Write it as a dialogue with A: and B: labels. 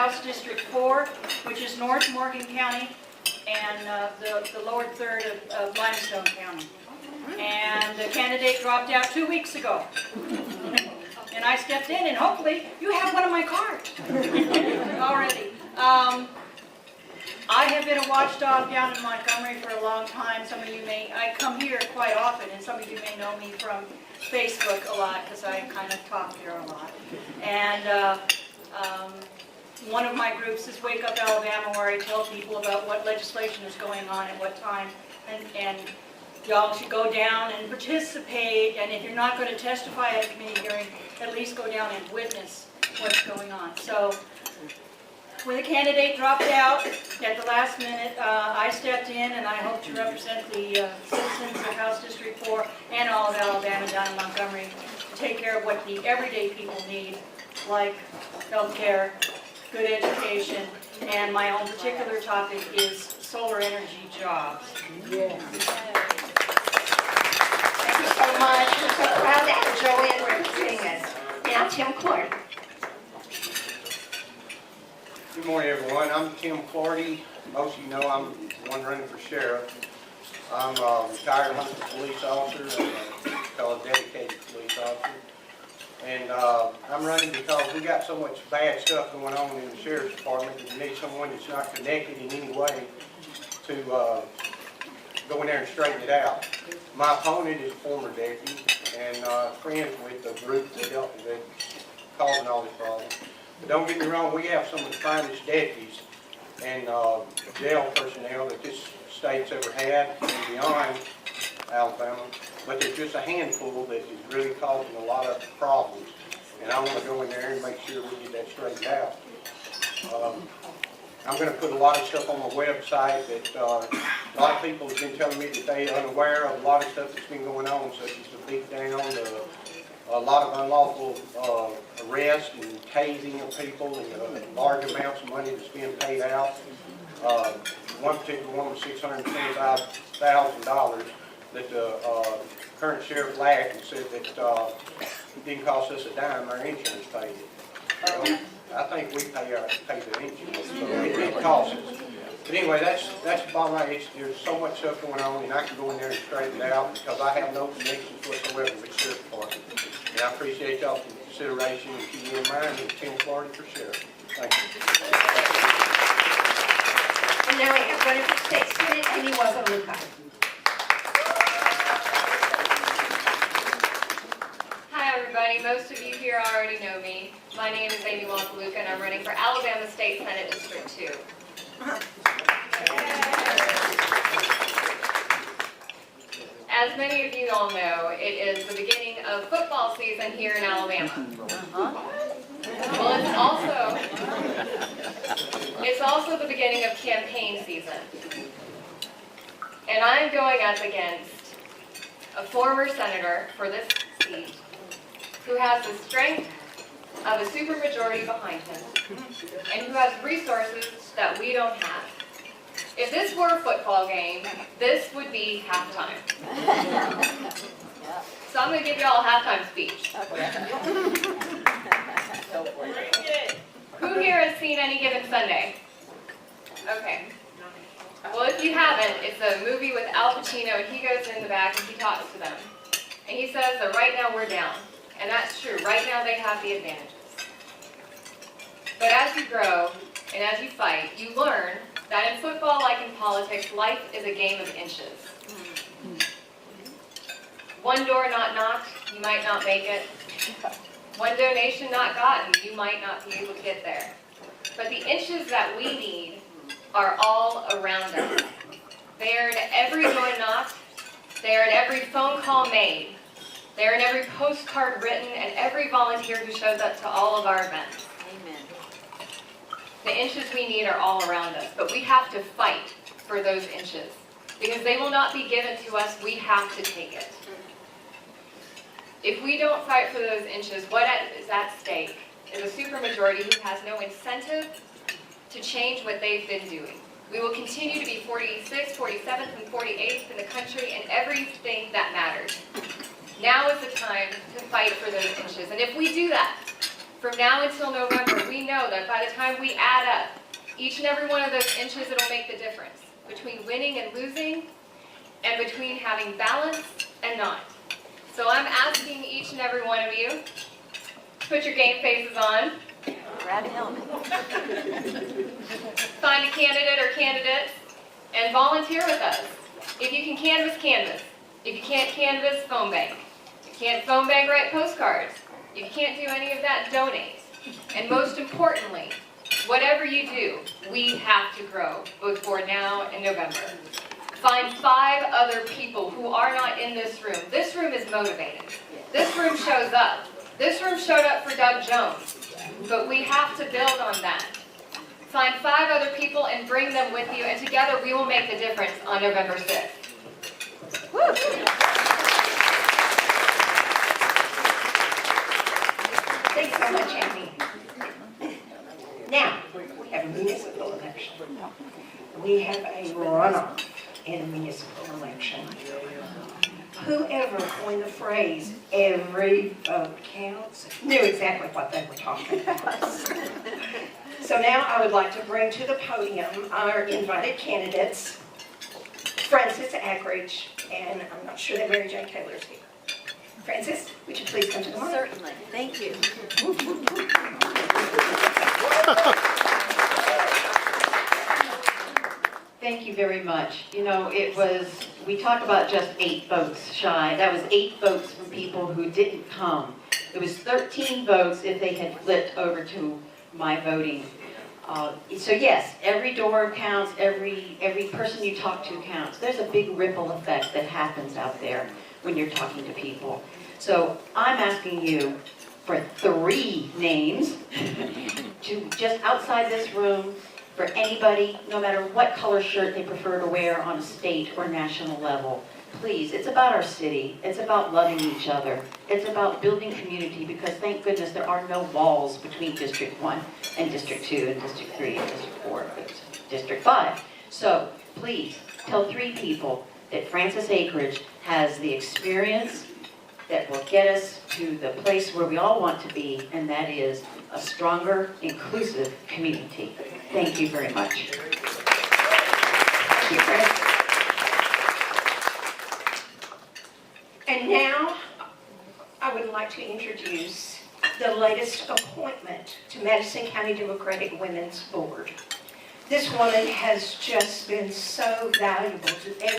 A: House District 4, which is North Morgan County, and the lower third of Limestone County. And the candidate dropped out 2 weeks ago. And I stepped in, and hopefully you have one of my cards already. I have been a watchdog down in Montgomery for a long time. Some of you I come here quite often, and some of you may know me from Facebook a lot, because I kind of talk here a lot. And one of my groups is Wake Up Alabama, where I tell people about what legislation is going on at what time, and y'all should go down and participate, and if you're not going to testify at a committee hearing, at least go down and witness what's going on. So when the candidate dropped out at the last minute, I stepped in, and I hope to represent the citizens of House District 4 and all of Alabama down in Montgomery to take care of what the everyday people need, like health care, good education, and my own particular topic is solar energy jobs.
B: Yes. Thank you so much. We're so proud to have Joanne representing us. Now, Tim Clardy.
C: Good morning, everyone. I'm Tim Clardy. Most of you know I'm the one running for sheriff. I'm a retired Huntsville police officer and a dedicated police officer. And I'm running because we got so much bad stuff going on in the sheriff's department that we need someone that's not connected in any way to go in there and straighten it out. My opponent is a former deputy and friends with the group that causing all this problem. But don't get me wrong, we have some of the finest deputies and jail personnel that this state's ever had and beyond Alabama. But there's just a handful that is really causing a lot of problems. And I want to go in there and make sure we get that straightened out. I'm going to put a lot of stuff on my website that a lot of people have been telling me that they are unaware of a lot of stuff that's been going on, such as the beat down, a lot of unlawful arrest and tasing of people, and large amounts of money that's being paid out. One particular one was $625,000 that the current sheriff lacked and said that it didn't cost us a dime, our insurance paid it. Well, I think we pay the insurance, so it costs us. But anyway, that's the bottom line. There's so much stuff going on, and I can go in there and straighten it out because I have no connections whatsoever with the sheriff's department. And I appreciate y'all's consideration and keep me in mind and Tim Clardy for sheriff. Thank you.
B: And now we have running for state senate, Wasyluka.
D: Hi everybody, most of you here already know me. My name is Wasyluka and I'm running for Alabama State Senate District 2. As many of you all know, it is the beginning of football season here in Alabama. Well, it's also the beginning of campaign season. And I'm going up against a former senator for this seat who has the strength of a supermajority behind him and who has resources that we don't have. If this were a football game, this would be halftime. So I'm going to give you all a halftime speech. Who here has seen Any Given Sunday? Okay. Well, if you haven't, it's a movie with Al Pacino, and he goes in the back and he talks to them. And he says that right now we're down. And that's true. Right now they have the advantages. But as you grow and as you fight, you learn that in football, like in politics, life is a game of inches. One door not knocked, you might not make it. One donation not gotten, you might not be able to get there. But the inches that we need are all around us. They are at every door knocked. They are at every phone call made. They are in every postcard written and every volunteer who shows up to all of our events.
B: Amen.
D: The inches we need are all around us, but we have to fight for those inches because they will not be given to us. We have to take it. If we don't fight for those inches, what is at stake is a supermajority who has no incentive to change what they've been doing. We will continue to be 46th, 47th, and 48th in the country in everything that matters. Now is the time to fight for those inches. And if we do that, from now until November, we know that by the time we add up each and every one of those inches, it'll make the difference between winning and losing, and between having balance and not. So I'm asking each and every one of you to put your game faces on.
B: Grab a helmet.
D: Find a candidate or candidates and volunteer with us. If you can canvas, canvas. If you can't canvas, phone bank. If you can't phone bank, write postcards. If you can't do any of that, donate. And most importantly, whatever you do, we have to grow, both for now and November. Find 5 other people who are not in this room. This room is motivated. This room shows up. This room showed up for Doug Jones. But we have to build on that. Find 5 other people and bring them with you, and together we will make the difference on November 6th. Woo!
B: Thanks so much, Amy. Now, we have a municipal election. We have a runoff in a municipal election. Whoever coined the phrase, "every vote counts," knew exactly what they were talking about. So now I would like to bring to the podium our invited candidates, Francis Akridge, and I'm not sure that Mary Jo Taylor's here. Francis, would you please come to the mic?
E: Certainly, thank you. Thank you very much. You know, we talk about just 8 votes shy. That was 8 votes from people who didn't come. It was 13 votes if they had flipped over to my voting. So yes, every door counts, every person you talk to counts. There's a big ripple effect that happens out there when you're talking to people. So I'm asking you for 3 names to just outside this room, for anybody, no matter what color shirt they prefer to wear on a state or national level. Please, it's about our city. It's about loving each other. It's about building community, because thank goodness there are no walls between District 1 and District 2 and District 3 and District 4 and District 5. So please, tell 3 people that Francis Akridge has the experience that will get us to the place where we all want to be, and that is a stronger, inclusive community. Thank you very much.
B: Thank you, Chris. And now, I would like to introduce the latest appointment to Madison County Democratic Women's Board. This woman has just been so valuable to everyone.